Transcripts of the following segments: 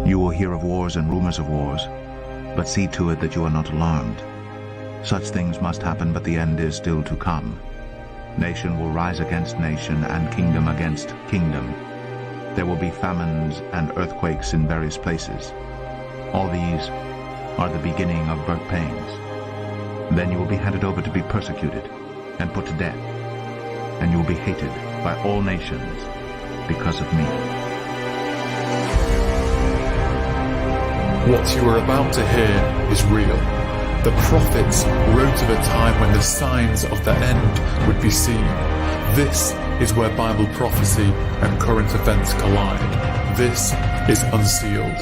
You will hear of wars and rumors of wars, but see to it that you are not alarmed. Such things must happen, but the end is still to come. Nation will rise against nation, and kingdom against kingdom. There will be famines and earthquakes in various places. All these are the beginning of birth pains. Then you will be handed over to be persecuted and put to death, and you will be hated by all nations because of me. What you are about to hear is real. The prophets wrote of a time when the signs of the end would be seen. This is where Bible prophecy and current events collide. This is Unsealed.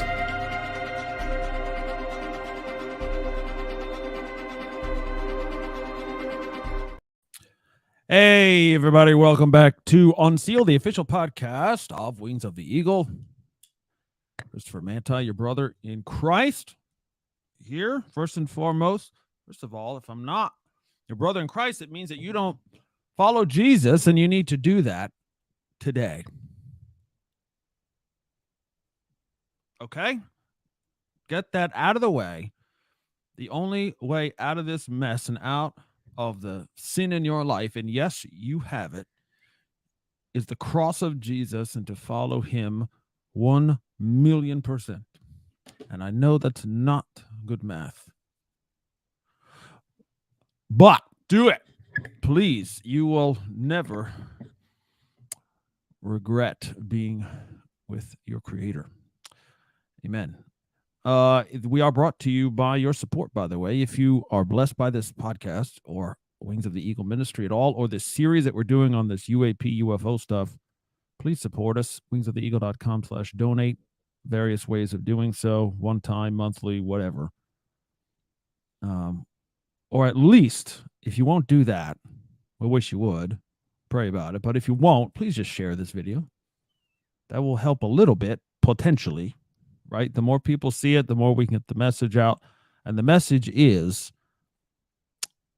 Hey, everybody, welcome back to Unsealed, the official podcast of Wings of the Eagle. Christopher Manti, your brother in Christ, here. First and foremost, first of all, if I'm not your brother in Christ, it means that you don't follow Jesus, and you need to do that today. Okay? Get that out of the way. The only way out of this mess and out of the sin in your life, and yes, you have it, is the cross of Jesus and to follow him 1,000,000%. And I know that's not good math, but do it, please. You will never regret being with your Creator. Amen. We are brought to you by your support, by the way. If you are blessed by this podcast or Wings of the Eagle ministry at all, or this series that we're doing on this UAP UFO stuff, please support us. wingsoftheeagle.com/donate. Various ways of doing so, one time, monthly, whatever. Or at least, if you won't do that, we wish you would, pray about it. But if you won't, please just share this video. That will help a little bit, potentially. Right? The more people see it, the more we can get the message out. And the message is,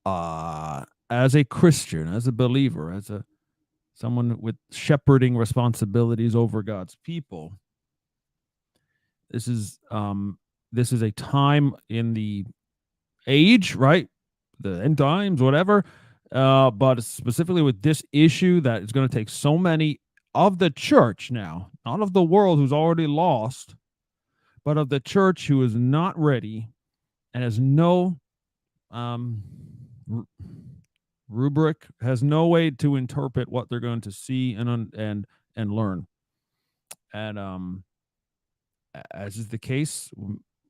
as a Christian, as a believer, as someone with shepherding responsibilities over God's people, this is a time in the age, right? The end times, whatever. But specifically with this issue that is going to take so many of the church now, not of the world who's already lost, but of the church who is not ready and has no rubric, has no way to interpret what they're going to see and learn. And as is the case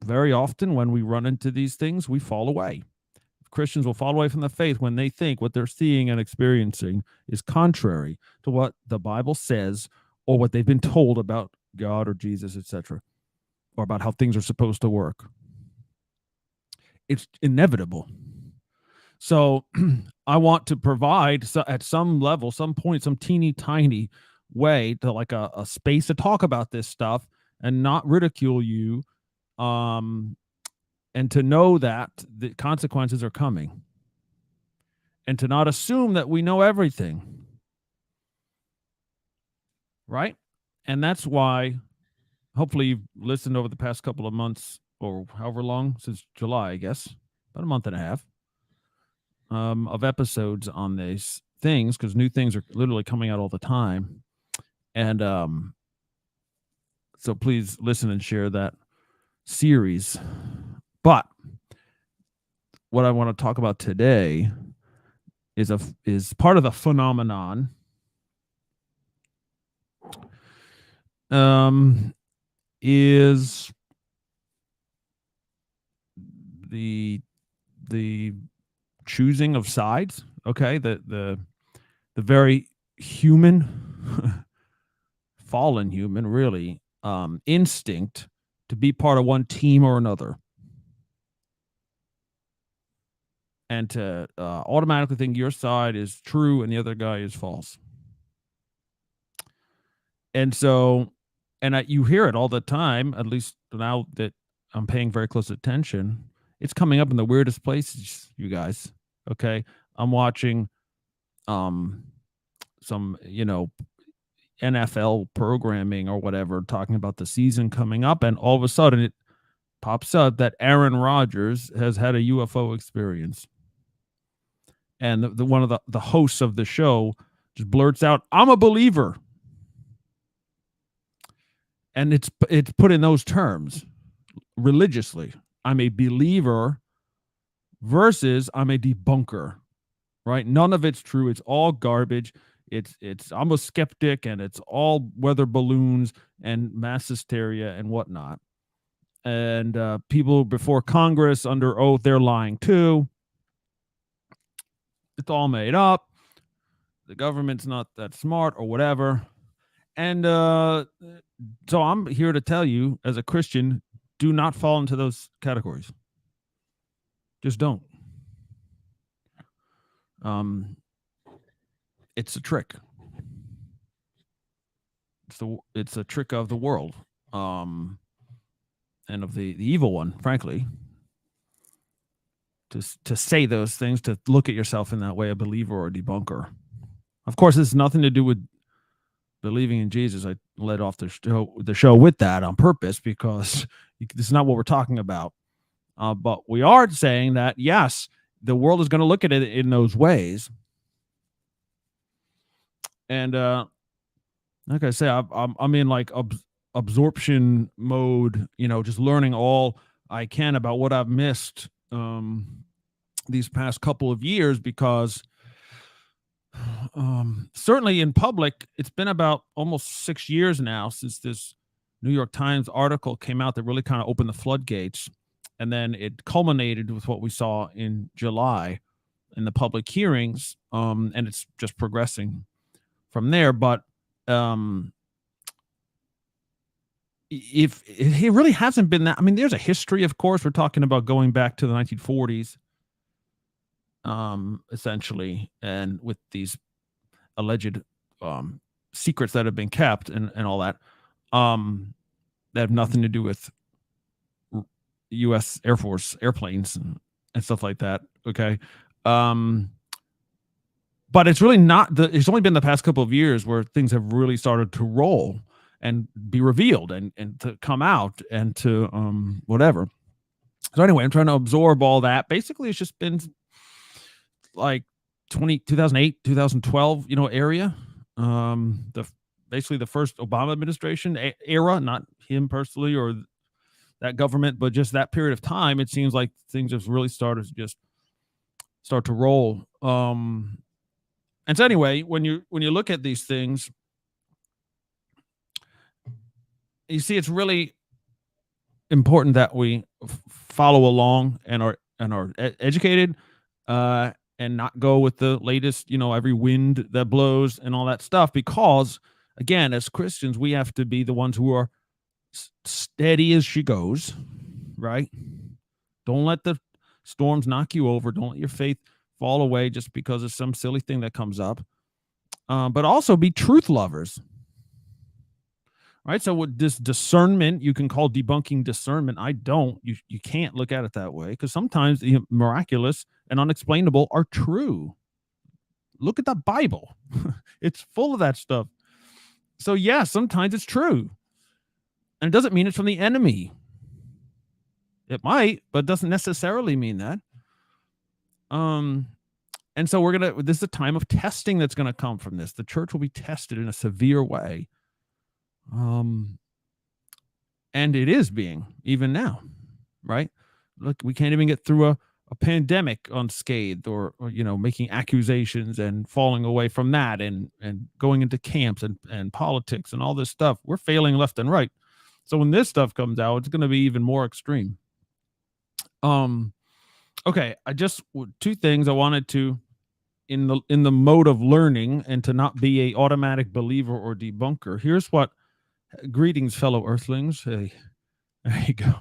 very often when we run into these things, we fall away. Christians will fall away from the faith when they think what they're seeing and experiencing is contrary to what the Bible says or what they've been told about God or Jesus, etc., or about how things are supposed to work. It's inevitable. So I want to provide, at some level, some point, some teeny tiny way to like a space to talk about this stuff and not ridicule you, and to know that the consequences are coming, and to not assume that we know everything. Right? And that's why, hopefully you've listened over the past couple of months, or however long, since July, I guess, about a month and a half, of episodes on these things, because new things are literally coming out all the time. And so please listen and share that series. But what I want to talk about today is part of the phenomenon is the choosing of sides. Okay, the very human, fallen human, really, instinct to be part of one team or another, and to automatically think your side is true and the other guy is false. And so, you hear it all the time, at least now that I'm paying very close attention. It's coming up in the weirdest places, you guys. Okay. I'm watching some, NFL programming or whatever, talking about the season coming up, and all of a sudden it pops up that Aaron Rodgers has had a UFO experience. And the one of the hosts of the show just blurts out, "I'm a believer." And it's put in those terms religiously. I'm a believer versus I'm a debunker, right? None of it's true. It's all garbage. I'm a skeptic, and it's all weather balloons and mass hysteria and whatnot. And people before Congress under oath, they're lying too. It's all made up. The government's not that smart or whatever. And so I'm here to tell you, as a Christian, do not fall into those categories. Just don't. It's a trick. It's a trick of the world, and of the evil one, frankly. To say those things, to look at yourself in that way, a believer or a debunker. Of course, this has nothing to do with believing in Jesus. I led off the show with that on purpose, because this is not what we're talking about. But we are saying that, yes, the world is going to look at it in those ways. And like I say, I'm in like absorption mode, just learning all I can about what I've missed these past couple of years, because certainly in public, it's been about almost 6 years now since this New York Times article came out that really kind of opened the floodgates. And then it culminated with what we saw in July in the public hearings. And it's just progressing from there. But if it really hasn't been that, I mean, there's a history, of course. We're talking about going back to the 1940s, essentially, and with these alleged secrets that have been kept and all that, that have nothing to do with U.S. Air Force airplanes and stuff like that. Okay. But it's really not it's only been the past couple of years where things have really started to roll and be revealed and to come out and to whatever. So anyway, I'm trying to absorb all that. Basically, it's just been like 2008, 2012, area. Basically the first Obama administration era, not him personally or that government, but just that period of time. It seems like things have really started to just start to roll. And so anyway, when you look at these things, you see it's really important that we follow along and are educated, and not go with the latest, every wind that blows and all that stuff. Because again, as Christians, we have to be the ones who are steady as she goes, right? Don't let the storms knock you over. Don't let your faith fall away just because of some silly thing that comes up. But also be truth lovers. Right. So with this discernment, you can call debunking discernment. I don't. You can't look at it that way, because sometimes the miraculous and unexplainable are true. Look at the Bible. It's full of that stuff. So yeah, sometimes it's true. And it doesn't mean it's from the enemy. It might, but it doesn't necessarily mean that. And so this is a time of testing that's going to come from this. The church will be tested in a severe way. And it is being, even now, right? Look, we can't even get through a pandemic unscathed, or making accusations and falling away from that and going into camps and politics and all this stuff. We're failing left and right. So when this stuff comes out, it's going to be even more extreme. Okay, two things I wanted to, in the mode of learning and to not be a automatic believer or debunker. Here's what. Greetings, fellow earthlings. Hey, there you go.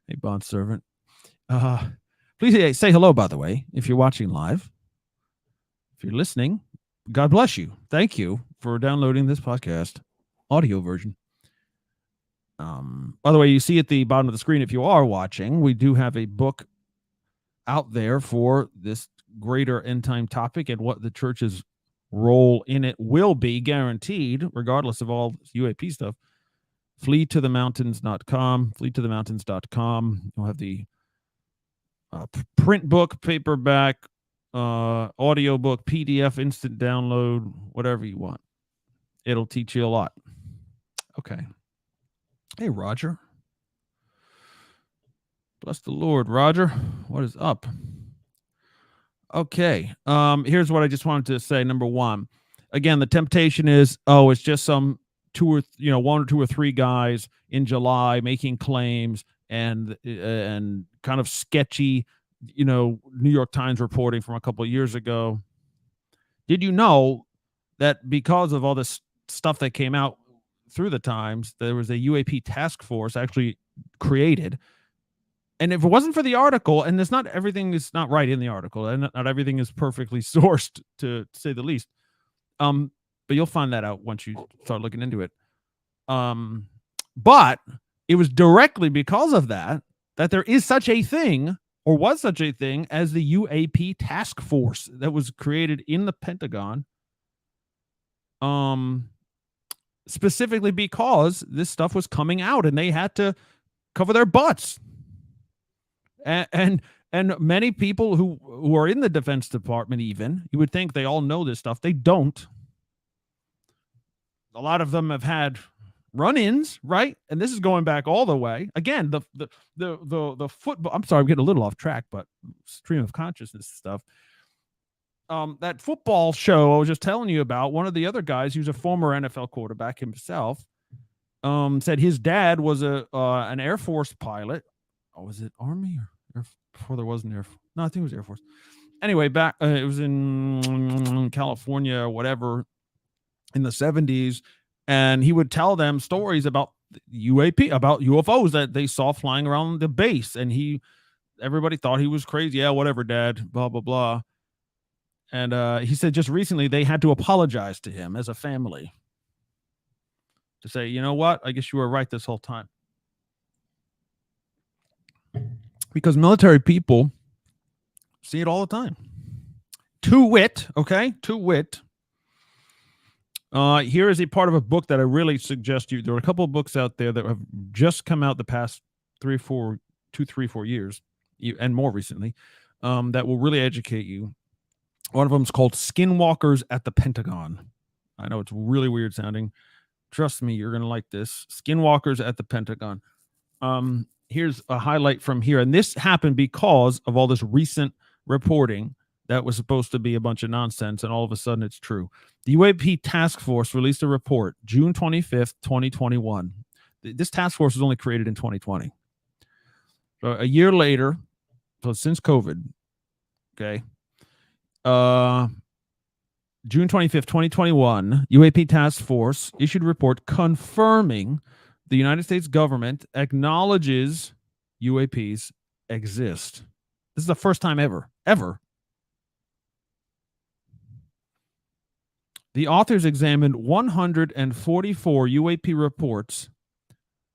Hey, bondservant. Please say hello, by the way, if you're watching live. If you're listening, God bless you. Thank you for downloading this podcast audio version. By the way, you see at the bottom of the screen, if you are watching, we do have a book out there for this greater end time topic and what the church is role in it will be guaranteed, regardless of all UAP stuff. Fleetothemountains.com, fleetothemountains.com. You'll have the print book, paperback, audio book, PDF, instant download, whatever you want. It'll teach you a lot. Okay. Hey, Roger. Bless the Lord, Roger. What is up? Okay. Here's what I just wanted to say. Number one, again, the temptation is, it's just some one or two or three guys in July making claims and kind of sketchy, New York Times reporting from a couple of years ago. Did you know that because of all this stuff that came out through the Times, there was a UAP task force actually created? And if it wasn't for the article, and everything is not right in the article, and not everything is perfectly sourced, to say the least. But you'll find that out once you start looking into it. But it was directly because of that there is such a thing, or was such a thing, as the UAP task force that was created in the Pentagon. Specifically because this stuff was coming out and they had to cover their butts. And many people who are in the Defense Department, even, you would think they all know this stuff. They don't. A lot of them have had run-ins, right? And this is going back all the way. Again, the football. I'm sorry, I'm getting a little off track, but stream of consciousness stuff. That football show I was just telling you about, one of the other guys, who's a former NFL quarterback himself, said his dad was an Air Force pilot. Oh, was it Army or Air Force? Before there was an Air Force? No, I think it was Air Force. Anyway, back it was in California or whatever in the 70s, and he would tell them stories about UAP, about UFOs that they saw flying around the base, and everybody thought he was crazy. Yeah, whatever, Dad. Blah blah blah. And he said just recently they had to apologize to him as a family to say, you know what? I guess you were right this whole time. Because military people see it all the time. To wit, okay? To wit. Here is a part of a book that I really suggest you. There are a couple of books out there that have just come out the past 3, 4 years, and more recently, that will really educate you. One of them is called Skinwalkers at the Pentagon. I know it's really weird sounding. Trust me, you're going to like this. Skinwalkers at the Pentagon. Here's a highlight from here. And this happened because of all this recent reporting that was supposed to be a bunch of nonsense, and all of a sudden it's true. The UAP task force released a report June 25th, 2021. This task force was only created in 2020. So a year later, so since COVID, okay, June 25th, 2021, UAP task force issued a report confirming the United States government acknowledges UAPs exist. This is the first time ever. The authors examined 144 UAP reports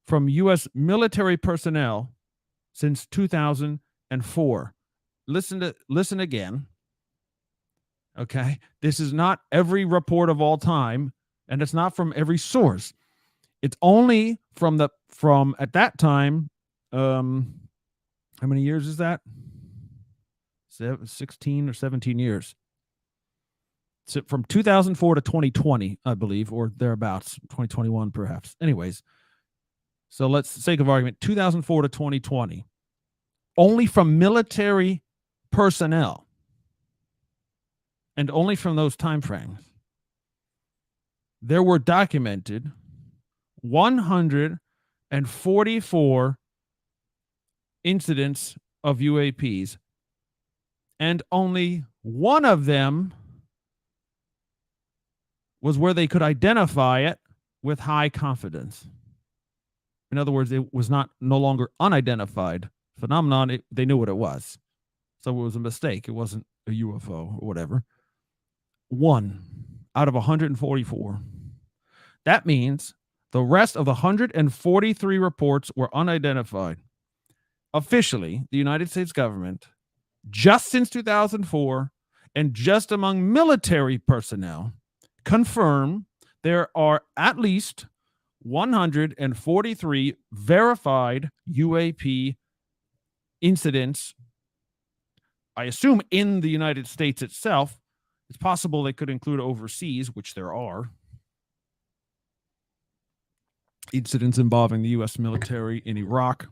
from U.S. military personnel since 2004. Listen again. Okay, this is not every report of all time, and it's not from every source. It's only from at that time. How many years is that? 16 or 17 years. So from 2004 to 2020, I believe, or thereabouts, 2021 perhaps. Anyways, so let's, for sake of argument, 2004 to 2020, only from military personnel, and only from those time frames, there were documented 144 incidents of UAPs, and only one of them was where they could identify it with high confidence. In other words, it was no longer unidentified phenomenon. They knew what it was. So it was a mistake. It wasn't a UFO or whatever. 1 out of 144. That means the rest of the 143 reports were unidentified. Officially, the United States government, just since 2004, And just among military personnel, confirm there are at least 143 verified UAP incidents, I assume in the United States itself. It's possible they could include overseas, which there are. Incidents involving the U.S. military in Iraq.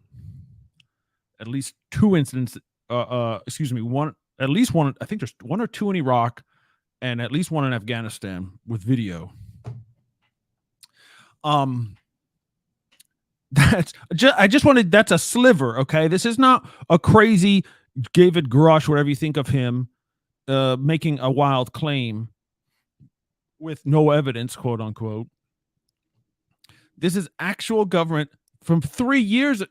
At least two incidents, at least one, I think there's one or two in Iraq, and at least one in Afghanistan with video. That's a sliver. Okay. This is not a crazy David Grush, whatever you think of him, making a wild claim with no evidence, quote unquote. This is actual government from 3 years.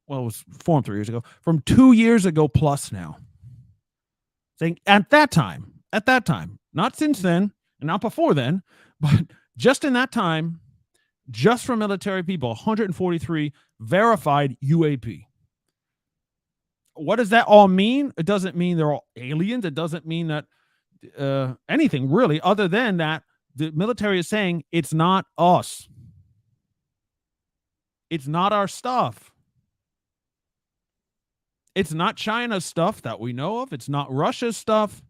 Well, it was formed 3 years ago, from 2 years ago plus now. Saying at that time, not since then and not before then, but just in that time, just for military people, 143 verified UAP. What does that all mean? It doesn't mean they're all aliens. It doesn't mean that anything really, other than that the military is saying it's not us. It's not our stuff. It's not China's stuff that we know of. It's not Russia's stuff.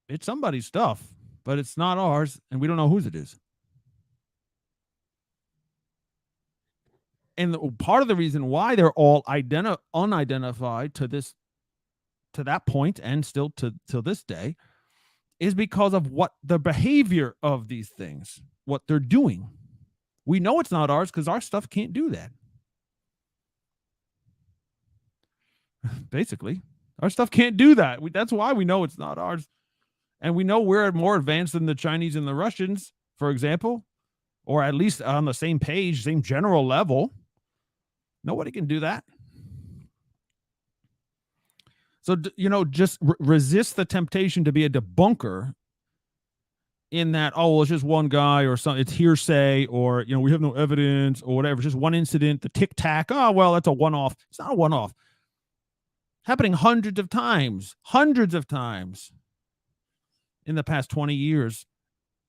It's somebody's stuff, but it's not ours, and we don't know whose it is. And part of the reason why they're all unidentified to that point and still to this day is because of what the behavior of these things, what they're doing. We know it's not ours because our stuff can't do that. Basically, our stuff can't do that. That's why we know it's not ours. And we know we're more advanced than the Chinese and the Russians, for example, or at least on the same page, same general level. Nobody can do that. So, just resist the temptation to be a debunker in that, oh, well, it's just one guy or something. It's hearsay or, we have no evidence or whatever. It's just one incident, the tic tac. Oh, well, that's a one-off. It's not a one-off. Happening hundreds of times in the past 20 years,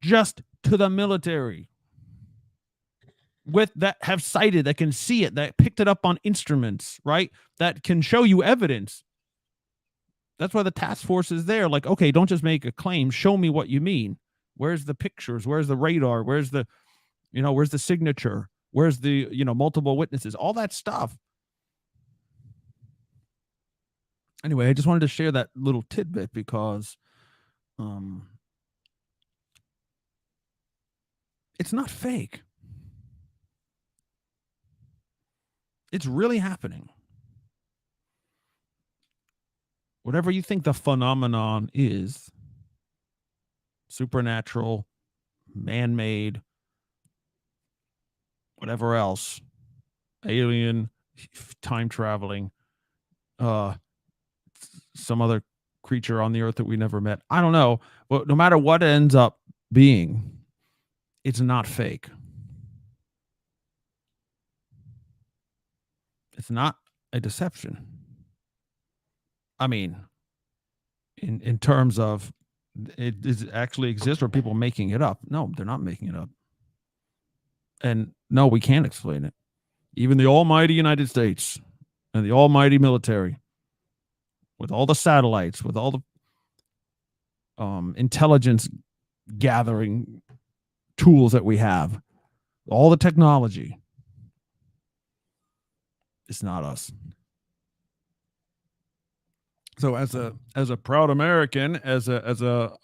just to the military with that have cited, that can see it, that picked it up on instruments, right? That can show you evidence. That's why the task force is there. Like, okay, don't just make a claim. Show me what you mean. Where's the pictures? Where's the radar? Where's the, where's the signature? Where's the, multiple witnesses? All that stuff. Anyway, I just wanted to share that little tidbit because it's not fake. It's really happening. Whatever you think the phenomenon is, supernatural, man-made, whatever else, alien, time traveling, some other creature on the earth that we never met. I don't know. But no matter what it ends up being, it's not fake. It's not a deception. I mean, in terms of it actually exists or people making it up. No, they're not making it up. And no, we can't explain it. Even the almighty United States and the almighty military, with all the satellites, with all the intelligence gathering tools that we have, all the technology, it's not us. So as a proud American, as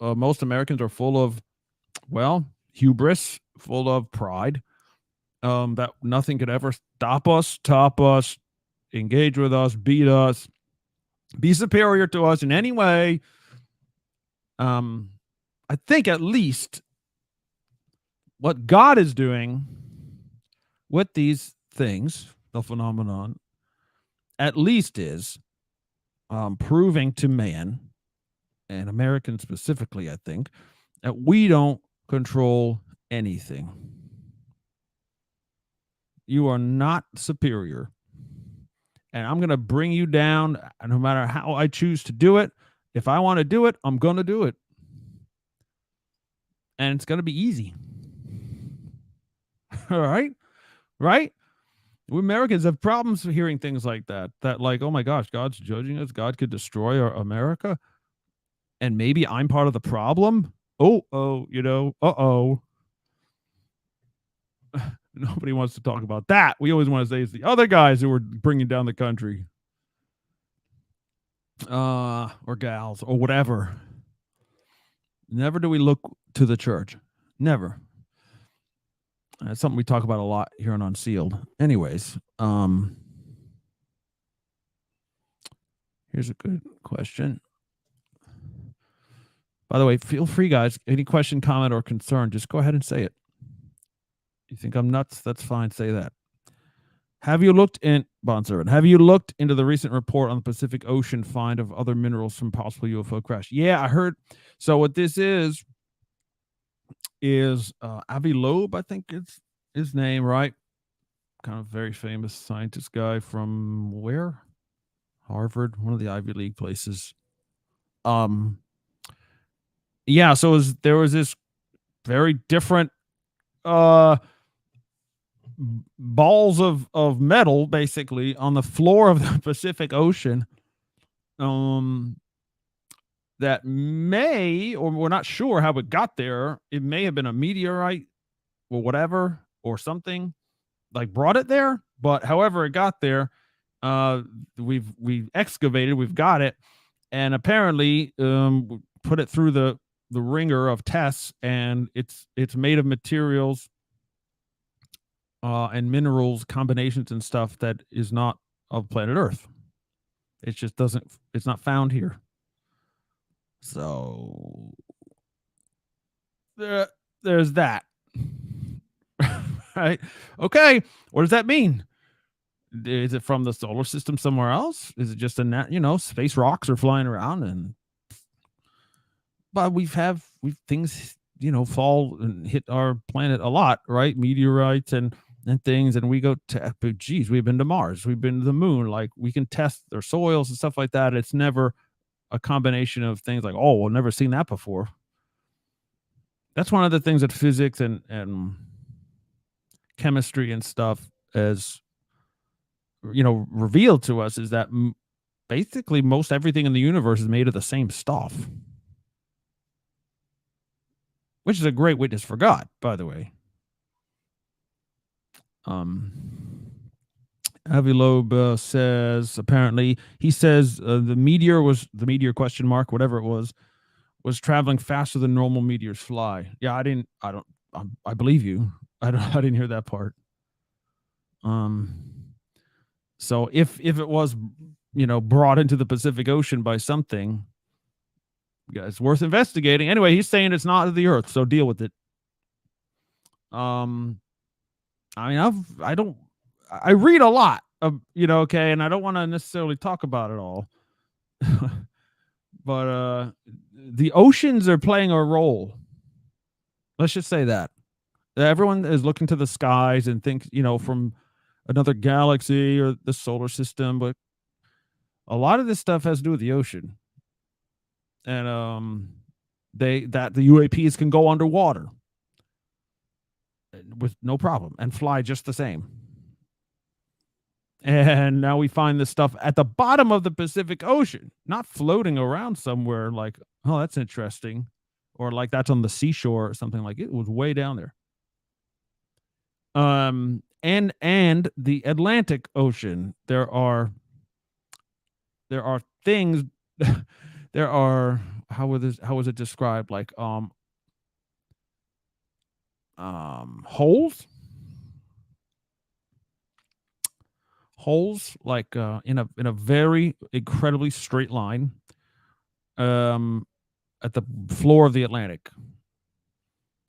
most Americans are full of, well, hubris, full of pride, that nothing could ever stop us, top us, engage with us, beat us, be superior to us in any way. I think at least what God is doing with these things, the phenomenon, at least is proving to man, and Americans specifically, I think, that we don't control anything. You are not superior and I'm going to bring you down no matter how I choose to do it. If I want to do it, I'm going to do it. And it's going to be easy. All right? Right? We Americans have problems hearing things like that. That like, oh my gosh, God's judging us. God could destroy our America. And maybe I'm part of the problem. Nobody wants to talk about that. We always want to say it's the other guys who are bringing down the country. Or gals or whatever. Never do we look to the church. Never. That's something we talk about a lot here on Unsealed. Anyways, here's a good question. By the way, feel free, guys. Any question, comment, or concern, just go ahead and say it. You think I'm nuts? That's fine. Say that. Have you looked into the recent report on the Pacific Ocean find of other minerals from possible UFO crash? Yeah, I heard. So what this is Avi Loeb, I think it's his name, right? Kind of very famous scientist guy from where? Harvard, one of the Ivy League places. Yeah, so there was this very different balls of metal basically on the floor of the Pacific Ocean that may, or we're not sure how it got there. It may have been a meteorite or whatever or something like brought it there, but however it got there, we've excavated, we've got it, and apparently put it through the ringer of tests, and it's made of materials and minerals combinations and stuff that is not of planet Earth. It just it's not found here. So there's that. Right? Okay. What does that mean? Is it from the solar system somewhere else? Is it just space rocks are flying around but we've things, fall and hit our planet a lot, right? Meteorites and things. And we go to, we've been to Mars, we've been to the moon. Like we can test their soils and stuff like that. It's never a combination of things like, oh, we've never seen that before. That's one of the things that physics and chemistry and stuff as revealed to us is that basically most everything in the universe is made of the same stuff, which is a great witness for God, by the way. Avi Loeb says, apparently, he says the meteor whatever it was traveling faster than normal meteors fly. Yeah, I believe you. I didn't hear that part. So if it was, brought into the Pacific Ocean by something, yeah, it's worth investigating. Anyway, he's saying it's not the Earth, so deal with it. I read a lot of, okay, and I don't want to necessarily talk about it all. But the oceans are playing a role. Let's just say that. Everyone is looking to the skies and thinks, from another galaxy or the solar system, but a lot of this stuff has to do with the ocean. And the UAPs can go underwater with no problem and fly just the same. And now we find this stuff at the bottom of the Pacific Ocean, not floating around somewhere like, oh, that's interesting, or like that's on the seashore or something. Like it was way down there. And the Atlantic Ocean, there are things. There are how was it described? Like holes like in a very incredibly straight line at the floor of the Atlantic.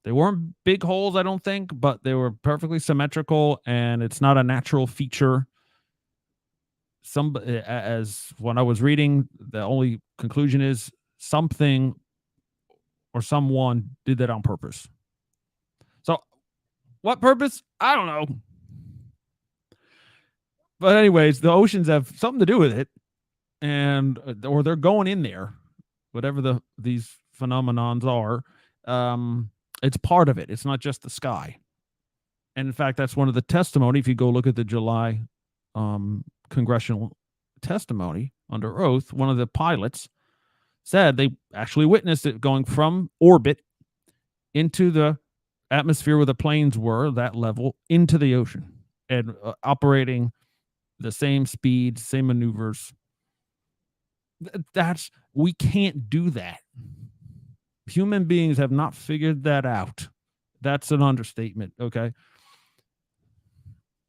They weren't big holes, I don't think, but they were perfectly symmetrical, and it's not a natural feature. As when I was reading, the only conclusion is something or someone did that on purpose. So what purpose? I don't know. But anyways, the oceans have something to do with it, and or they're going in there, whatever these phenomenons are. It's part of it. It's not just the sky. And in fact, that's one of the testimony. If you go look at the July congressional testimony under oath, one of the pilots said they actually witnessed it going from orbit into the atmosphere where the planes were, that level, into the ocean, and operating the same speed, same maneuvers. We can't do that. Human beings have not figured that out. That's an understatement. Okay.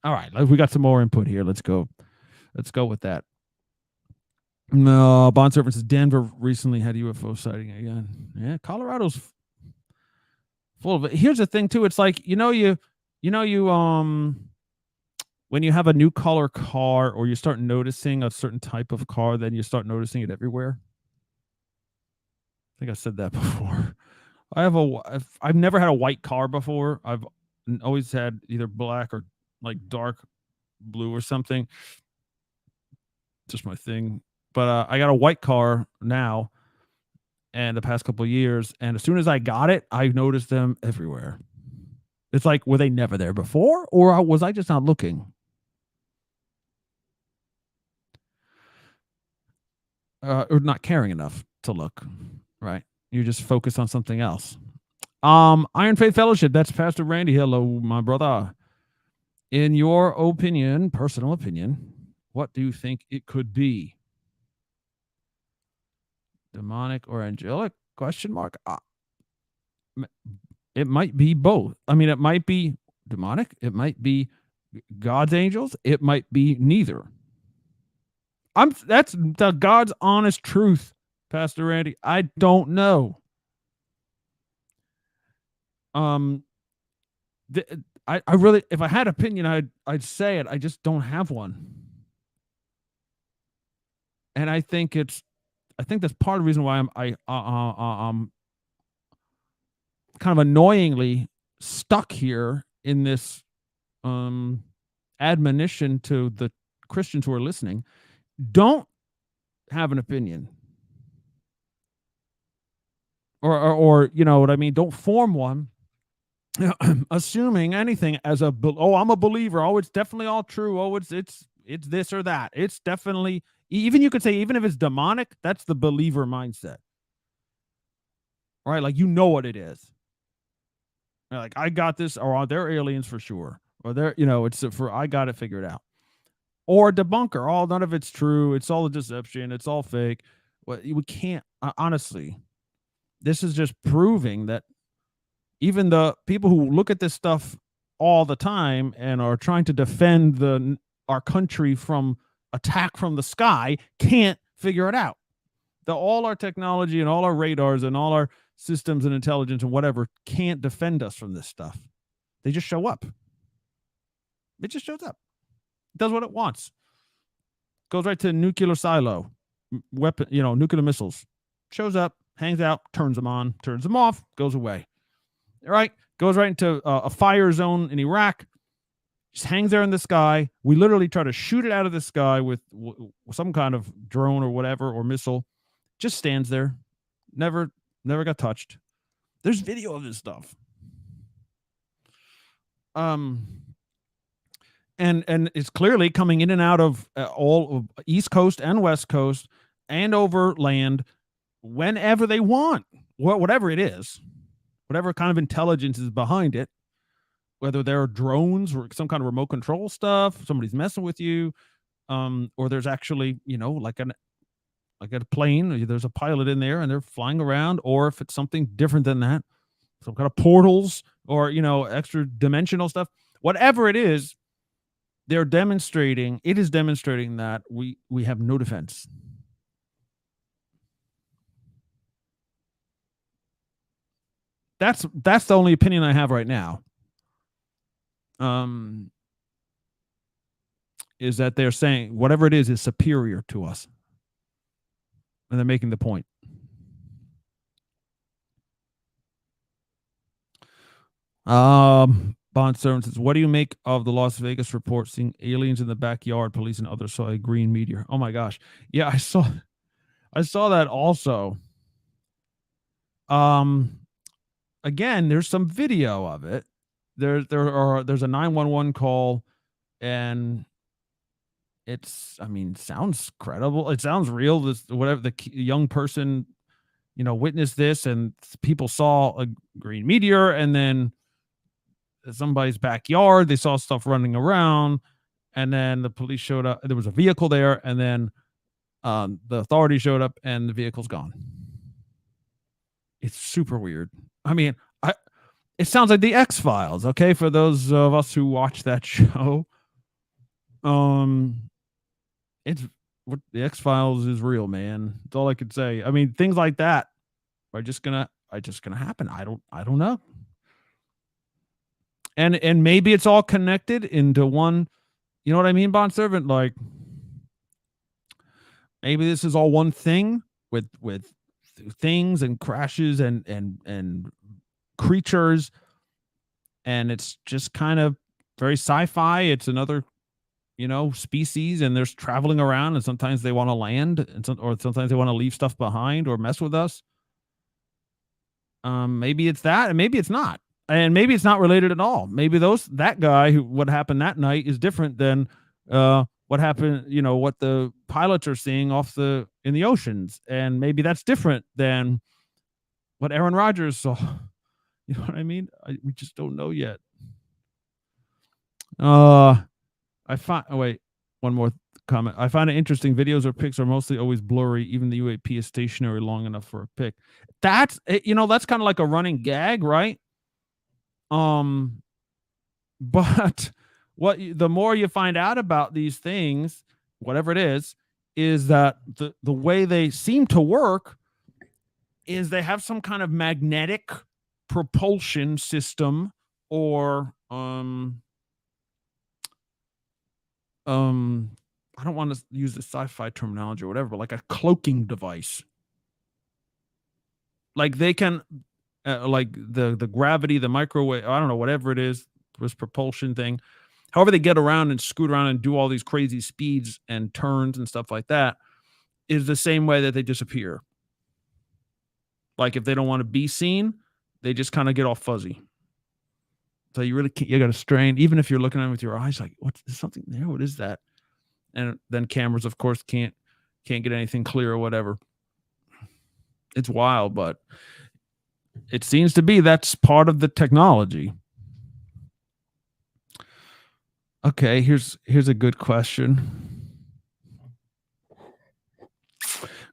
All right. We got some more input here. Let's go with that. No, Bond Servant says Denver recently had UFO sighting again. Yeah, Colorado's full of it. Here's the thing too. It's like, when you have a new color car or you start noticing a certain type of car, then you start noticing it everywhere. I think I said that before. I've never had a white car before. I've always had either black or like dark blue or something. Just my thing. But I got a white car now, and the past couple of years, and as soon as I got it, I noticed them everywhere. It's like, were they never there before, or was I just not looking? Or not caring enough to look, right? You just focus on something else. Iron Faith Fellowship, that's Pastor Randy. Hello, my brother. In your opinion, personal opinion, what do you think it could be? Demonic or angelic? Question mark. It might be both. I mean, it might be demonic. It might be God's angels. It might be neither. That's the God's honest truth, Pastor Randy. I don't know. I really, if I had opinion, I'd say it. I just don't have one. And I think that's part of the reason why I'm kind of annoyingly stuck here in this admonition to the Christians who are listening. Don't have an opinion. Or you know what I mean? Don't form one, assuming anything as I'm a believer. Oh, it's definitely all true. Oh, it's this or that. It's definitely, even you could say, even if it's demonic, that's the believer mindset. Right? Like, you know what it is. Like, I got this, or they're aliens for sure. Or they're, I got it figured out. Or debunker. Oh, none of it's true. It's all a deception. It's all fake. Well, we can't, honestly, this is just proving that even the people who look at this stuff all the time and are trying to defend our country from attack from the sky can't figure it out. All our technology and all our radars and all our systems and intelligence and whatever can't defend us from this stuff. They just show up. It just shows up. It does what it wants. Goes right to nuclear silo, weapon, nuclear missiles. Shows up, hangs out, turns them on, turns them off, goes away. All right, goes right into a fire zone in Iraq. Just hangs there in the sky. We literally try to shoot it out of the sky with some kind of drone or whatever, or missile. Just stands there. Never got touched. There's video of this stuff. And it's clearly coming in and out of all of East Coast and West Coast and over land whenever they want. Whatever it is, whatever kind of intelligence is behind it, whether there are drones or some kind of remote control stuff, somebody's messing with you, or there's actually, like a plane, there's a pilot in there and they're flying around, or if it's something different than that, some kind of portals or, extra dimensional stuff, whatever it is, it is demonstrating that we have no defense. That's the only opinion I have right now. Is that they're saying whatever it is superior to us. And they're making the point. Bond Servant says, what do you make of the Las Vegas report seeing aliens in the backyard, police and others saw a green meteor? Oh my gosh. Yeah, I saw that also. Again, there's some video of it. There's a 911 call, and it's, I mean, sounds credible. It sounds real. This, whatever, the young person, witnessed this, and people saw a green meteor, and then somebody's backyard, they saw stuff running around, and then the police showed up. There was a vehicle there, and then the authorities showed up, and the vehicle's gone. It's super weird. I mean, it sounds like the XFiles. Okay, for those of us who watch that show, it's what the XFiles is real, man. That's all I could say. I mean, things like that are just gonna happen. I don't know. And maybe it's all connected into one. You know what I mean, Bond Servant? Like, maybe this is all one thing with things and crashes and creatures, and it's just kind of very sci-fi. It's another, species, and there's traveling around, and sometimes they want to land, or sometimes they want to leave stuff behind or mess with us. Maybe it's that, and maybe it's not. And maybe it's not related at all. Maybe that guy what happened that night is different than what happened, what the pilots are seeing in the oceans. And maybe that's different than what Aaron Rodgers saw. You know what I mean? We just don't know yet. One more comment. I find it interesting. Videos or pics are mostly always blurry. Even the UAP is stationary long enough for a pic. That's kind of like a running gag, right? But the more you find out about these things, whatever it is that the way they seem to work is they have some kind of magnetic propulsion system, or I don't want to use the sci-fi terminology or whatever, but like a cloaking device. Like they can, like the gravity, the microwave, I don't know, whatever it is, this propulsion thing. However they get around and scoot around and do all these crazy speeds and turns and stuff like that is the same way that they disappear. Like if they don't want to be seen, they just kind of get all fuzzy. So you got to strain, even if you're looking at them with your eyes, like, what's something there? What is that? And then cameras, of course, can't get anything clear or whatever. It's wild, but it seems to be that's part of the technology. Okay, here's a good question.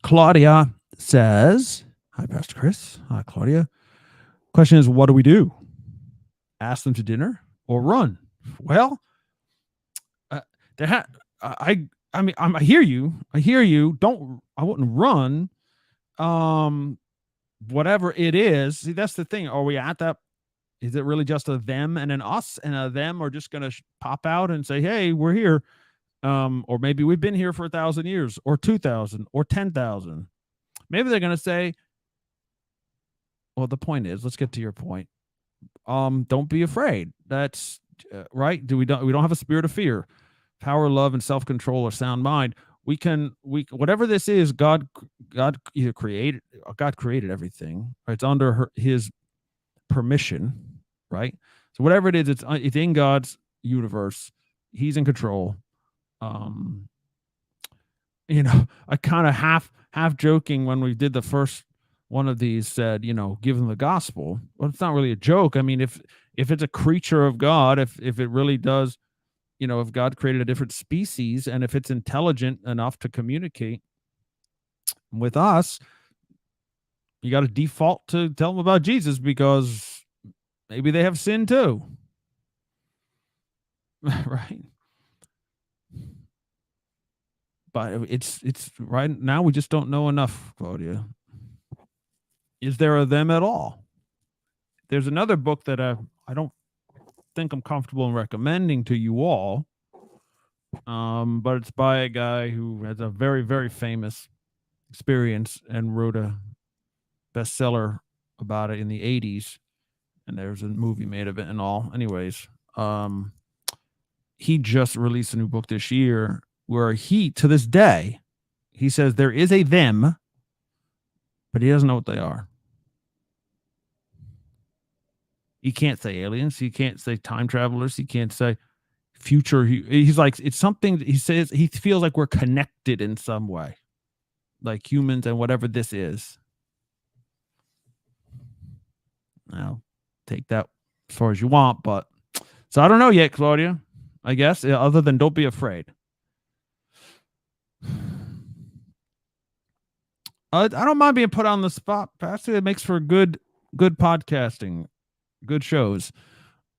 Claudia says, hi, Pastor Chris. Hi, Claudia. Question is, what do we do? Ask them to dinner or run? Well, I hear you. I wouldn't run. Whatever it is. See, that's the thing. Are we at that? Is it really just a them and an us, and a them are just going to pop out and say, hey, we're here. Or maybe we've been here for 1,000 years or 2,000 or 10,000. Maybe they're going to say, well, the point is, let's get to your point. Don't be afraid. That's right. We don't have a spirit of fear. Power, love, and self-control, or sound mind. We whatever this is, God created everything. It's under his permission, right? So whatever it is, it's in God's universe. He's in control. I kind of half joking when we did the first one of these said, give them the gospel. Well, it's not really a joke. I mean, if it's a creature of God, if it really does, if God created a different species, and if it's intelligent enough to communicate with us, you got to default to tell them about Jesus, because maybe they have sin too. Right. But it's right now, we just don't know enough, Claudia. Is there a them at all? There's another book that I don't think I'm comfortable in recommending to you all. But it's by a guy who has a very, very famous experience and wrote a bestseller about it in the 80s. and there's a movie made of it and all. Anyways, he just released a new book this year where he, to this day, he says there is a them, but he doesn't know what they are. He can't say aliens. He can't say time travelers. He can't say future. He's like, it's something, he says, he feels like we're connected in some way, like humans and whatever this is. Now, take that as far as you want, but so I don't know yet, Claudia, I guess, other than don't be afraid. I don't mind being put on the spot. Actually, it makes for good podcasting, good shows.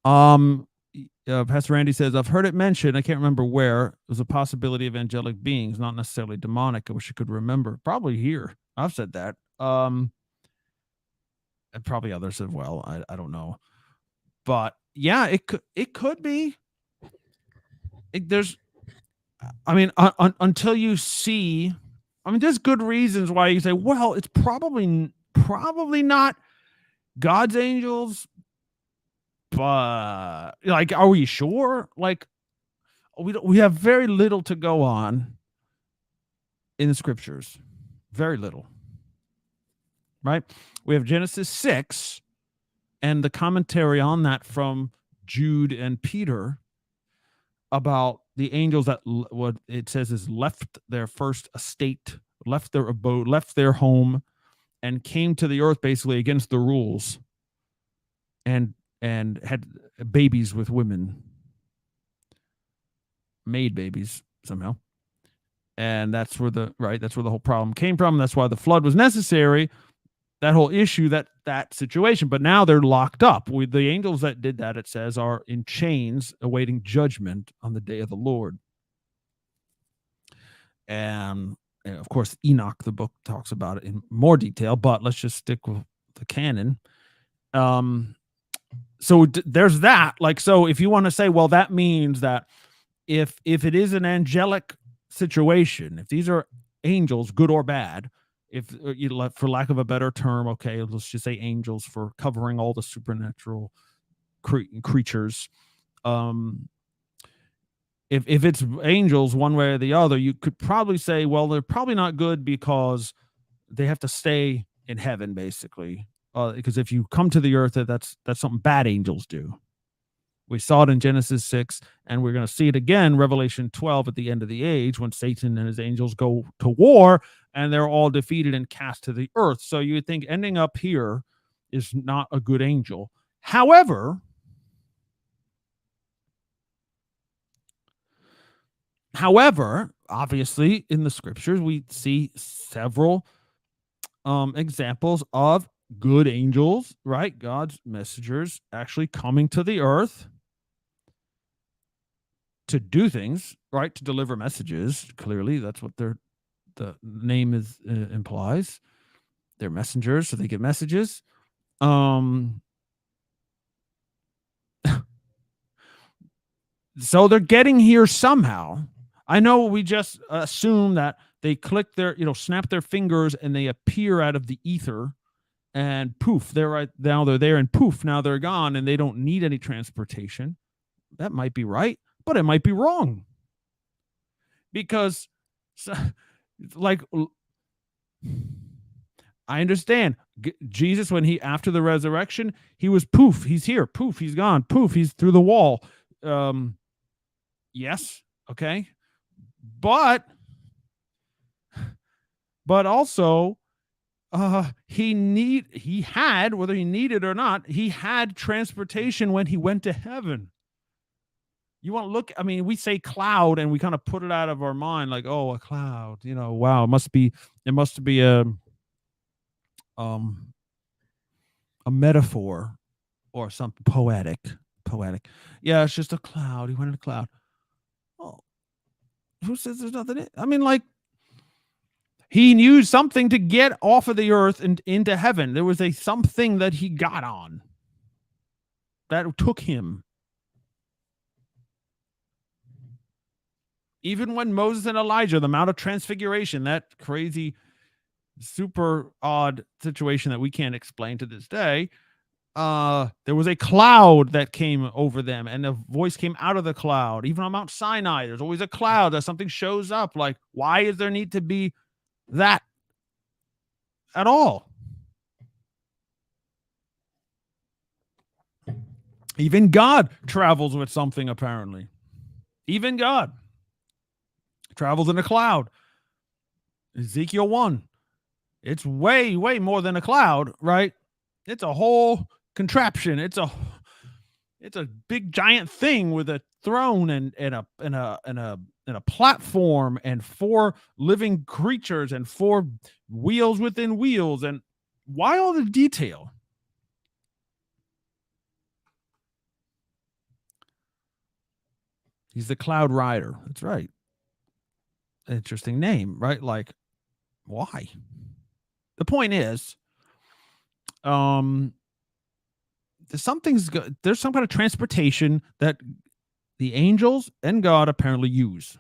Pastor Randy says, I've heard it mentioned, I can't remember where, there's a possibility of angelic beings, not necessarily demonic. I wish I could remember. Probably here. I've said that. And probably others as well. I don't know. But yeah, it could be. Until you see, there's good reasons why you say, well, it's probably not God's angels, but like, are we sure? Like, we have very little to go on in the scriptures, very little, right? We have Genesis 6 and the commentary on that from Jude and Peter about the angels that what it says is left their first estate, left their abode, left their home, and came to the earth basically against the rules, and had babies with women, made babies somehow, and that's where the whole problem came from. That's why the flood was necessary. That whole issue, that situation. But now they're locked up. The angels that did that, it says, are in chains awaiting judgment on the day of the Lord. And of course, Enoch, the book, talks about it in more detail, but let's just stick with the canon. So there's that. Like, so if you want to say, well, that means that if it is an angelic situation, if these are angels, good or bad, if you, for lack of a better term, okay, let's just say angels for covering all the supernatural creatures. If it's angels one way or the other, you could probably say, well, they're probably not good because they have to stay in heaven, basically. Because if you come to the earth, that's something bad angels do. We saw it in Genesis 6, and we're going to see it again, Revelation 12, at the end of the age, when Satan and his angels go to war, and they're all defeated and cast to the earth. So you would think ending up here is not a good angel. However, obviously, in the scriptures, we see several examples of good angels, right? God's messengers actually coming to the earth to do things, right? To deliver messages. Clearly, that's what the name is implies. They're messengers, so they get messages. So they're getting here somehow. I know we just assume that they click their, snap their fingers and they appear out of the ether, and poof, they're right now, they're there, and poof, now they're gone, and they don't need any transportation. That might be right, but it might be wrong. Because, like, I understand Jesus, when after the resurrection, he was poof, he's here, poof, he's gone, poof, he's through the wall. Yes, okay. But also, he had, whether he needed or not, he had transportation when he went to heaven. You want to look, we say cloud and we kind of put it out of our mind, like, oh, a cloud, wow, it must be a metaphor or something poetic. Yeah, it's just a cloud. He went in a cloud. Oh, who says there's nothing in it? He used something to get off of the earth and into heaven. There was something that he got on that took him. Even when Moses and Elijah, the Mount of Transfiguration, that crazy, super odd situation that we can't explain to this day, there was a cloud that came over them, and a voice came out of the cloud. Even on Mount Sinai, there's always a cloud that something shows up. Like, why is there need to be that at all? Even God travels with something, apparently. Even God travels in a cloud. Ezekiel 1. It's way, way more than a cloud, right? It's a whole contraption. It's a big giant thing with a throne and a platform and 4 living creatures and 4 wheels within wheels. And why all the detail? He's the Cloud Rider. That's right. Interesting name, right? Like, why? The point is, there's some kind of transportation that the angels and God apparently use.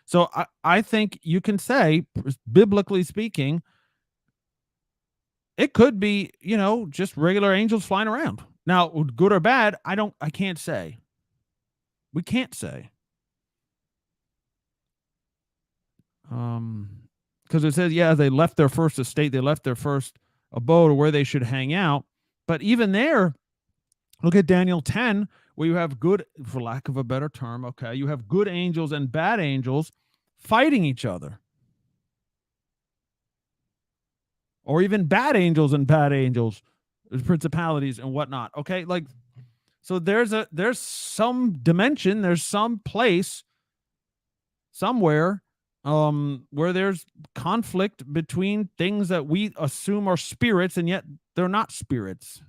So I think you can say, biblically speaking, it could be, just regular angels flying around. Now, good or bad, I can't say. We can't say. Because it says, they left their first estate, they left their first abode, or where they should hang out. But even there, look at Daniel 10, where you have good, for lack of a better term, you have good angels and bad angels fighting each other. Or even bad angels and bad angels, principalities and whatnot. Okay, like, so there's some dimension, there's some place somewhere where there's conflict between things that we assume are spirits, and yet they're not spirits.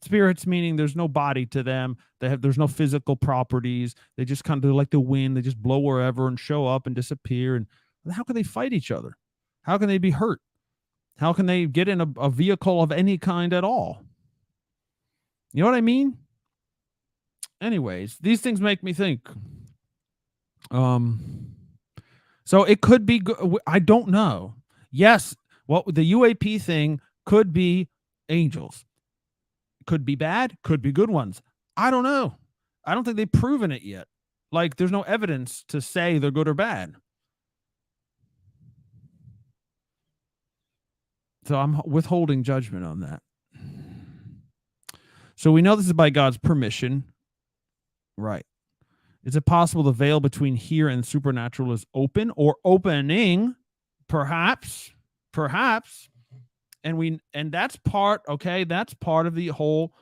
Spirits meaning there's no body to them. There's no physical properties. They just kind of like the wind. They just blow wherever and show up and disappear. And how can they fight each other? How can they be hurt? How can they get in a vehicle of any kind at all? You know what I mean? Anyways, these things make me think. So it could be good. I don't know. Yes, the UAP thing could be angels. Could be bad, could be good ones. I don't know. I don't think they've proven it yet. Like, there's no evidence to say they're good or bad. So I'm withholding judgment on that. So we know this is by God's permission. Right. Is it possible the veil between here and supernatural is open or opening? Perhaps. And that's part, that's part of the whole,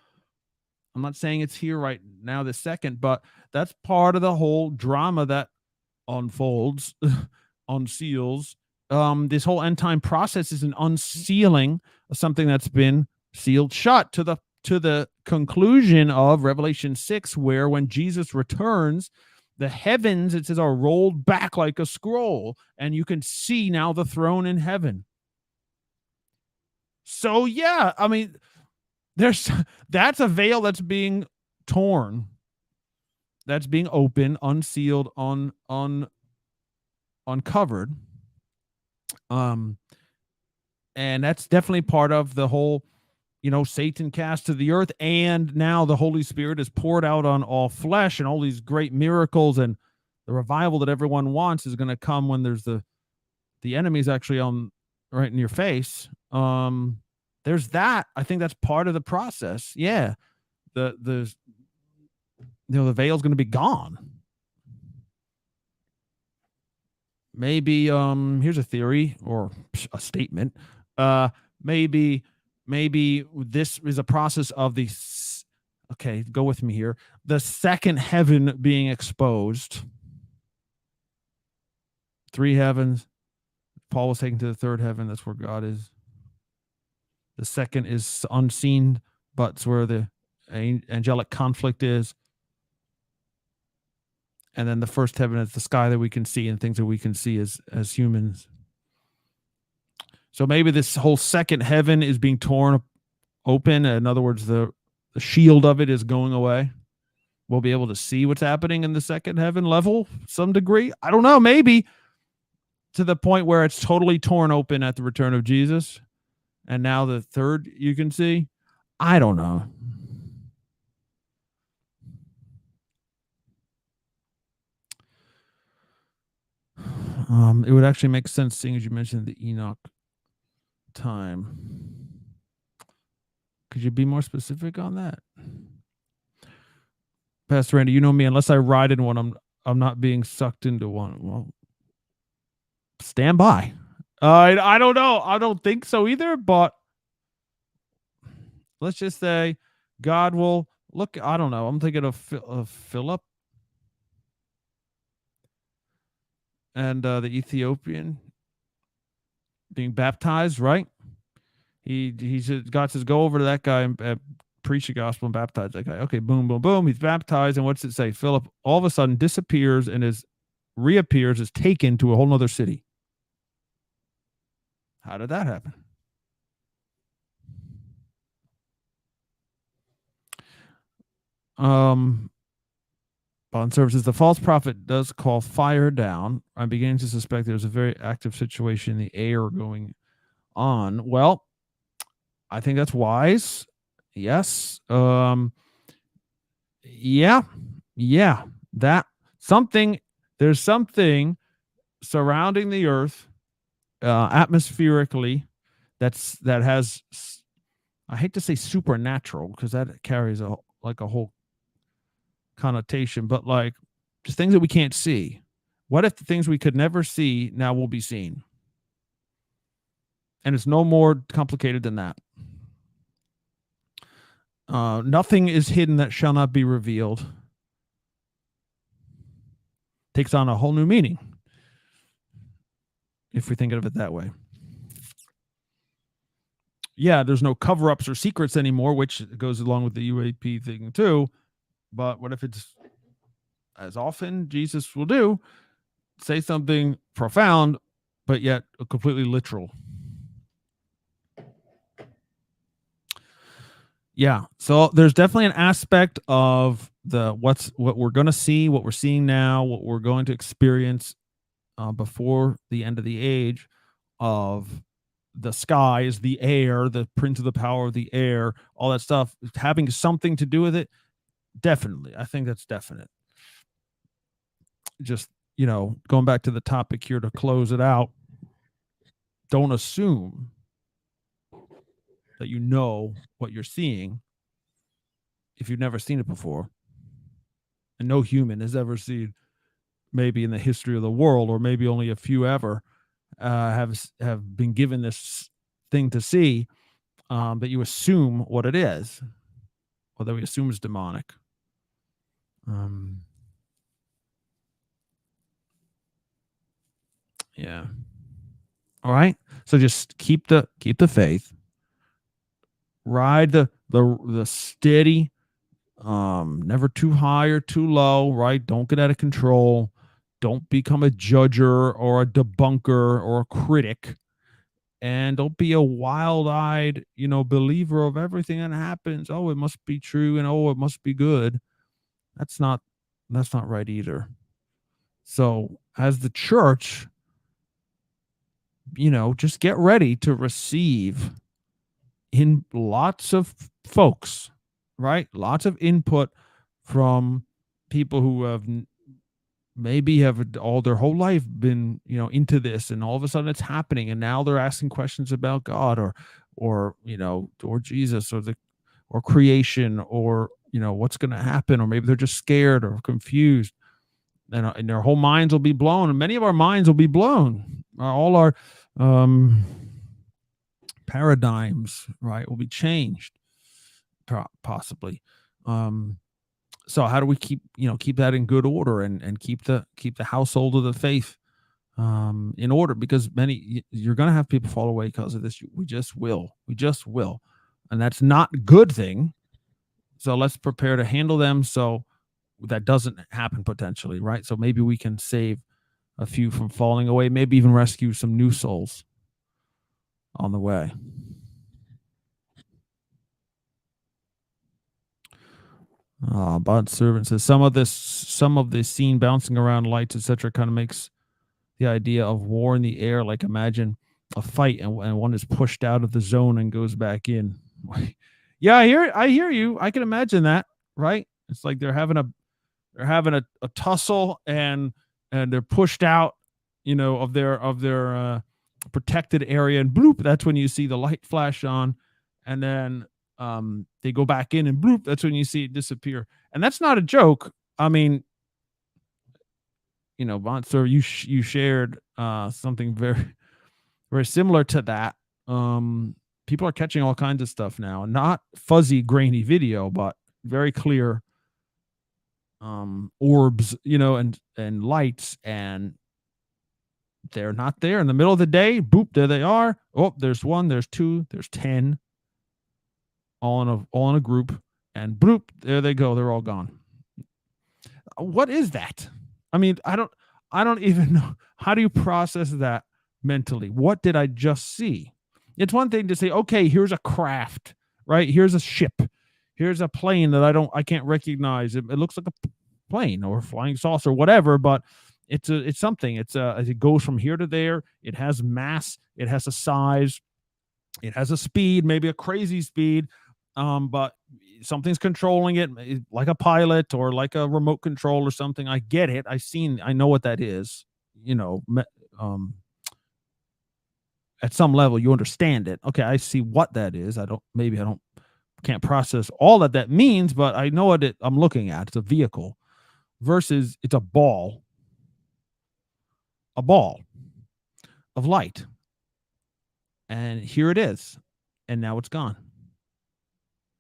I'm not saying it's here right now this second, but that's part of the whole drama that unfolds, unseals. This whole end time process is an unsealing of something that's been sealed shut to the conclusion of Revelation 6, where when Jesus returns, the heavens, it says, are rolled back like a scroll, and you can see now the throne in heaven. So I mean, that's a veil that's being torn, that's being opened, unsealed, uncovered. And that's definitely part of the whole, Satan cast to the earth, and now the Holy Spirit is poured out on all flesh, and all these great miracles and the revival that everyone wants is going to come when there's the enemy's actually right in your face. There's that. I think that's part of the process. Yeah. The veil's going to be gone. Maybe, here's a theory or a statement. Maybe this is a process of go with me here. The second heaven being exposed. 3 heavens. Paul was taken to the third heaven. That's where God is. The second is unseen, but it's where the angelic conflict is. And then the first heaven is the sky that we can see and things that we can see as humans. So maybe this whole second heaven is being torn open. In other words, the shield of it is going away. We'll be able to see what's happening in the second heaven level some degree. I don't know, maybe to the point where it's totally torn open at the return of Jesus. And now the third you can see. I don't know. It would actually make sense, seeing as you mentioned the Enoch time. Could you be more specific on that, Pastor Randy? You know me. Unless I ride in one, I'm not being sucked into one. Well, stand by. I don't know. I don't think so either. But let's just say God will look. I don't know. I'm thinking of Philip and the Ethiopian being baptized, right? He said, God says, go over to that guy and preach the gospel and baptize that guy. Okay, boom, boom, boom. He's baptized. And what's it say? Philip all of a sudden disappears and reappears, is taken to a whole nother city. How did that happen? Bond services. The false prophet does call fire down. I'm beginning to suspect there's a very active situation in the air going on. Well, I think that's wise. Yes. Yeah. That there's something surrounding the earth atmospherically that has, I hate to say supernatural because that carries a whole connotation, but like just things that we can't see. What if the things we could never see now will be seen? And it's no more complicated than that. Nothing is hidden that shall not be revealed. Takes on a whole new meaning if we think of it that way. Yeah, there's no cover-ups or secrets anymore, which goes along with the UAP thing too. But what if it's, as often Jesus will do, say something profound, but yet completely literal? Yeah, so there's definitely an aspect of what we're going to see, what we're seeing now, what we're going to experience before the end of the age, of the skies, the air, the prince of the power of the air, all that stuff having something to do with it. Definitely, I think that's definite. Just, going back to the topic here to close it out, don't assume that you know what you're seeing if you've never seen it before. And no human has ever seen, maybe in the history of the world, or maybe only a few ever, have been given this thing to see, that you assume what it is, or that we assume is demonic. Yeah. All right. So just keep the faith. Ride the steady, never too high or too low, right? Don't get out of control. Don't become a judger or a debunker or a critic. And don't be a wild-eyed, believer of everything that happens. Oh, it must be true, and oh, it must be good. That's not right either. So as the church, just get ready to receive in lots of folks, right? Lots of input from people who have maybe all their whole life been, into this, and all of a sudden it's happening, and now they're asking questions about God or Jesus or creation, or what's going to happen, or maybe they're just scared or confused, and their whole minds will be blown, and many of our minds will be blown. All our paradigms, right, will be changed, possibly. So how do we keep that in good order, and keep the household of the faith in order? Because you're going to have people fall away because of this. We just will, and that's not a good thing. So let's prepare to handle them so that doesn't happen potentially, right? So maybe we can save a few from falling away, maybe even rescue some new souls on the way. Bond servant says some of the scene bouncing around, lights, etc., kind of makes the idea of war in the air. Like, imagine a fight and one is pushed out of the zone and goes back in. Yeah, I hear you. I can imagine that, right? It's like they're having a tussle, and they're pushed out, of their protected area, and bloop, that's when you see the light flash on, and then they go back in, and bloop, that's when you see it disappear. And that's not a joke. I mean, Monster, you shared something very, very similar to that. People are catching all kinds of stuff now, not fuzzy, grainy video, but very clear orbs, and lights, and they're not there in the middle of the day. Boop, there they are. Oh, there's one, there's two, there's 10, all in a group, and bloop, there they go. They're all gone. What is that? I mean, I don't even know. How do you process that mentally? What did I just see? It's one thing to say, okay, here's a craft, right? Here's a ship. Here's a plane that I can't recognize. It looks like a plane or a flying saucer, whatever, but it's something. It goes from here to there. It has mass. It has a size. It has a speed, maybe a crazy speed. But something's controlling it, like a pilot or like a remote control or something. I get it. I know what that is. At some level, you understand it. Okay, I see what that is. Can't process all that means, but I know what I'm looking at. It's a vehicle versus it's a ball of light. And here it is. And now it's gone.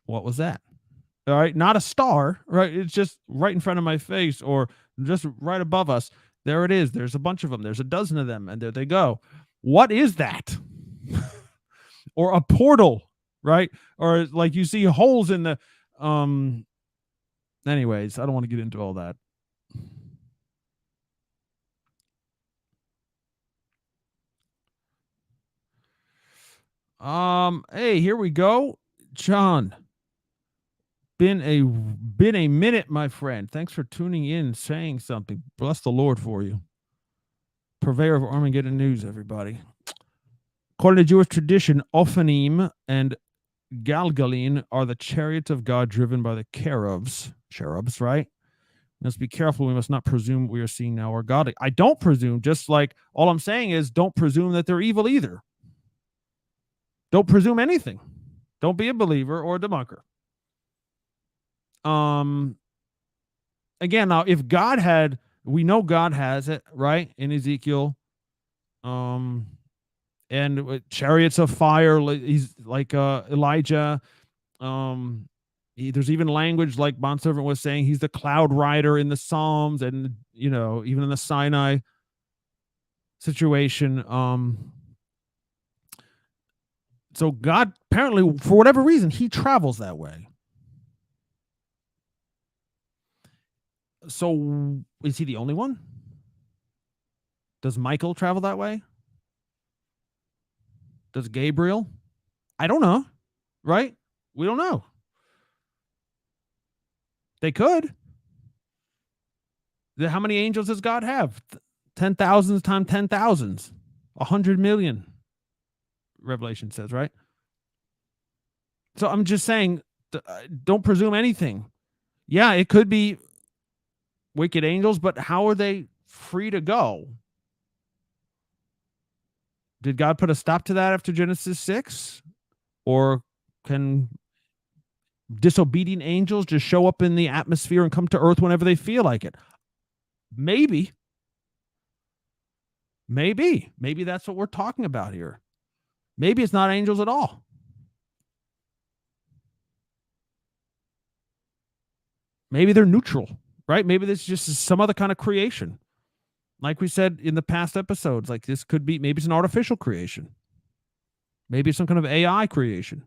What was that? All right. Not a star, right? It's just right in front of my face or just right above us. There it is. There's a bunch of them. There's a dozen of them. And there they go. What is that? Or a portal, right? Or like you see holes in the, anyways, I don't want to get into all that. Hey, here we go. John. Been a minute, my friend. Thanks for tuning in, saying something. Bless the Lord for you. Purveyor of Armageddon news, everybody. According to Jewish tradition, Ophanim and Galgalim are the chariots of God driven by the cherubs, right? We must be careful. We must not presume what we are seeing now are godly. I don't presume, just like all I'm saying is don't presume that they're evil either. Don't presume anything. Don't be a believer or a debunker. Again, now if we know God has it, right? In Ezekiel, and chariots of fire, he's like Elijah. There's even language like Bondservant was saying, he's the cloud rider in the Psalms, and even in the Sinai situation. So God apparently, for whatever reason, he travels that way. So is he the only one? Does Michael travel that way? Does Gabriel? I don't know, right? We don't know. They could. How many angels does God have? 10,000s times 10,000s. 100 million. Revelation says, right? So I'm just saying, don't presume anything. Yeah, it could be wicked angels, but how are they free to go? Did God put a stop to that after Genesis 6? Or can disobedient angels just show up in the atmosphere and come to earth whenever they feel like it? Maybe. Maybe that's what we're talking about here. Maybe it's not angels at all. Maybe they're neutral, right? Maybe this is just some other kind of creation. Like we said in the past episodes, like this could be, maybe it's an artificial creation. Maybe it's some kind of AI creation.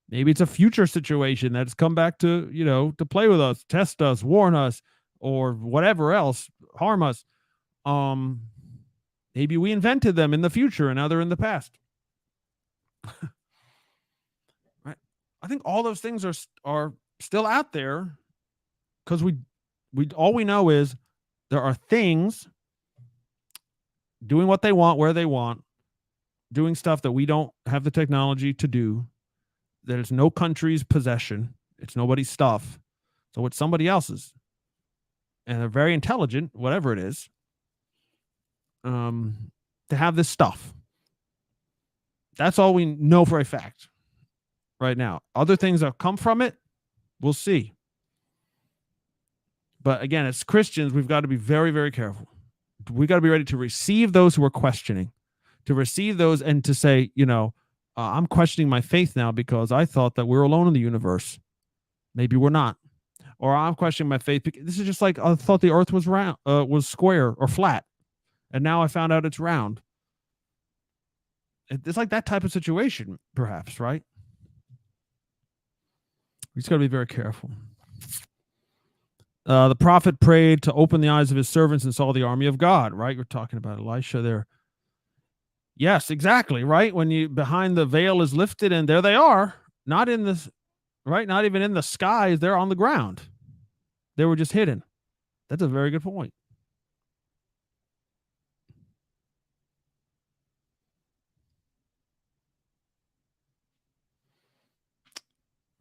Maybe it's a future situation that's come back to, to play with us, test us, warn us, or whatever else, harm us. Maybe we invented them in the future and now they're in the past. Right? I think all those things are still out there because we all we know is there are things doing what they want, where they want, doing stuff that we don't have the technology to do, that it's no country's possession. It's nobody's stuff. So it's somebody else's. And they're very intelligent, whatever it is, to have this stuff. That's all we know for a fact right now. Other things that come from it, we'll see. But again, as Christians, we've got to be very, very careful. We got to be ready to receive those who are questioning, to receive those and to say, I'm questioning my faith now because I thought that we're alone in the universe. Maybe we're not. Or I'm questioning my faith because this is just like I thought the earth was round, was square or flat. And now I found out it's round. It's like that type of situation, perhaps, right? We just got to be very careful. The prophet prayed to open the eyes of his servants and saw the army of God, right? We're talking about Elisha there. Yes, exactly, right? When you behind the veil is lifted and there they are, not in this, right? Not even in the skies, they're on the ground. They were just hidden. That's a very good point.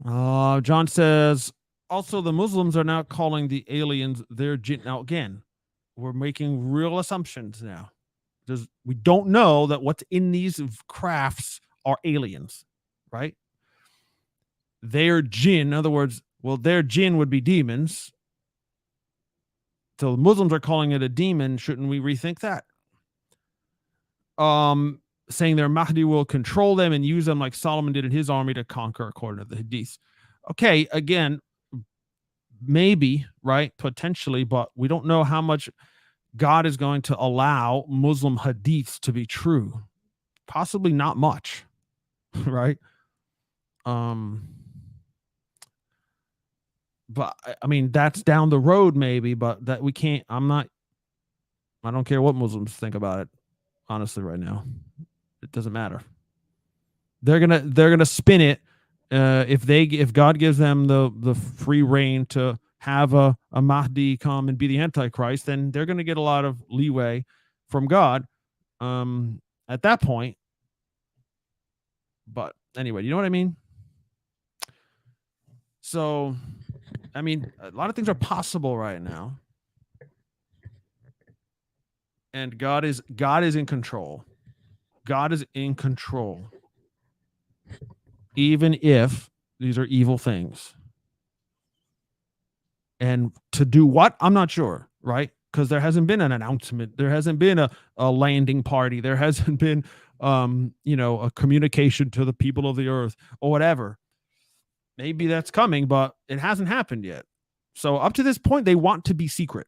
John says, also the Muslims are now calling the aliens their jinn. Now, again, we're making real assumptions now. We don't know that what's in these crafts are aliens, right? Their jinn, in other words, their jinn would be demons. So the Muslims are calling it a demon. Shouldn't we rethink that? Saying their Mahdi will control them and use them like Solomon did in his army to conquer, according to the Hadith. Okay, again, maybe, right? Potentially, but we don't know how much God is going to allow Muslim Hadiths to be true. Possibly not much, right? But I mean, that's down the road maybe, but that we can't, I don't care what Muslims think about it, honestly, right now. It doesn't matter. They're gonna spin it if God gives them the free reign to have a Mahdi come and be the Antichrist, then they're gonna get a lot of leeway from God at that point. But anyway, you know what I mean? So, I mean, a lot of things are possible right now. And God is in control. God is in control. Even if these are evil things. And to do what? I'm not sure, right? Because there hasn't been an announcement. There hasn't been a landing party. There hasn't been, a communication to the people of the earth or whatever. Maybe that's coming, but it hasn't happened yet. So up to this point, they want to be secret.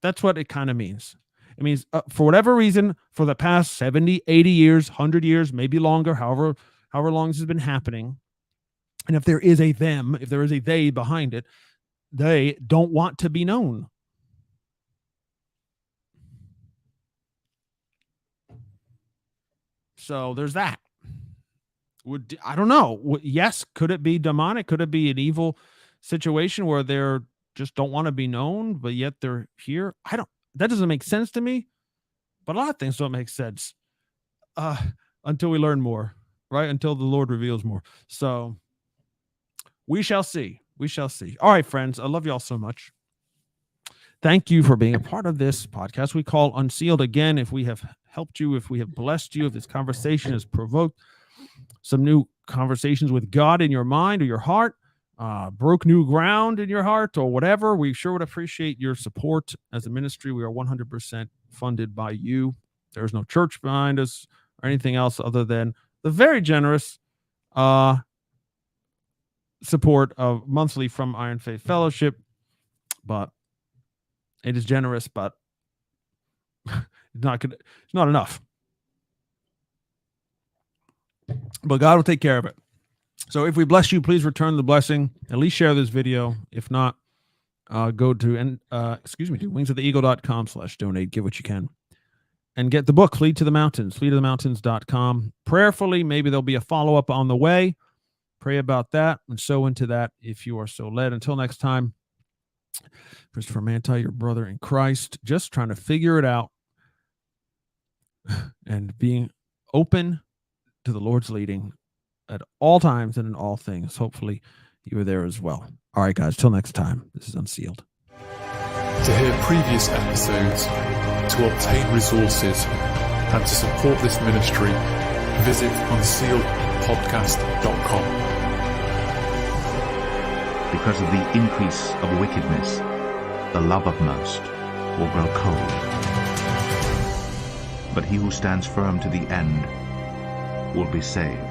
That's what it kind of means. It means for whatever reason, for the past 70, 80 years, 100 years, maybe longer, however long this has been happening. And if there is a them, if there is a they behind it, they don't want to be known. So there's that. I don't know. Yes, could it be demonic? Could it be an evil situation where they're just don't want to be known, but yet they're here? That doesn't make sense to me. But a lot of things don't make sense until we learn more, right? Until the Lord reveals more. So we shall see. We shall see. All right, friends. I love y'all so much. Thank you for being a part of this podcast we call Unsealed. Again, if we have helped you, if we have blessed you, if this conversation has provoked some new conversations with God in your mind or your heart, broke new ground in your heart or whatever, we sure would appreciate your support as a ministry. We are 100% funded by you. There's no church behind us or anything else other than the very generous support of monthly from Iron Faith Fellowship. But it is generous, but it's not enough. But God will take care of it. So if we bless you, please return the blessing. At least share this video. If not, go to wingsoftheeagle.com/donate. Give what you can. And get the book, Flee to the Mountains, fleetothemountains.com. Prayerfully, maybe there'll be a follow-up on the way. Pray about that and sow into that if you are so led. Until next time, Christopher Manti, your brother in Christ, just trying to figure it out and being open to the Lord's leading at all times and in all things. Hopefully you are there as well. All right, guys, till next time, this is Unsealed. To hear previous episodes, to obtain resources, and to support this ministry, visit unsealedpodcast.com. Because of the increase of wickedness, the love of most will grow cold. But he who stands firm to the end will be saved.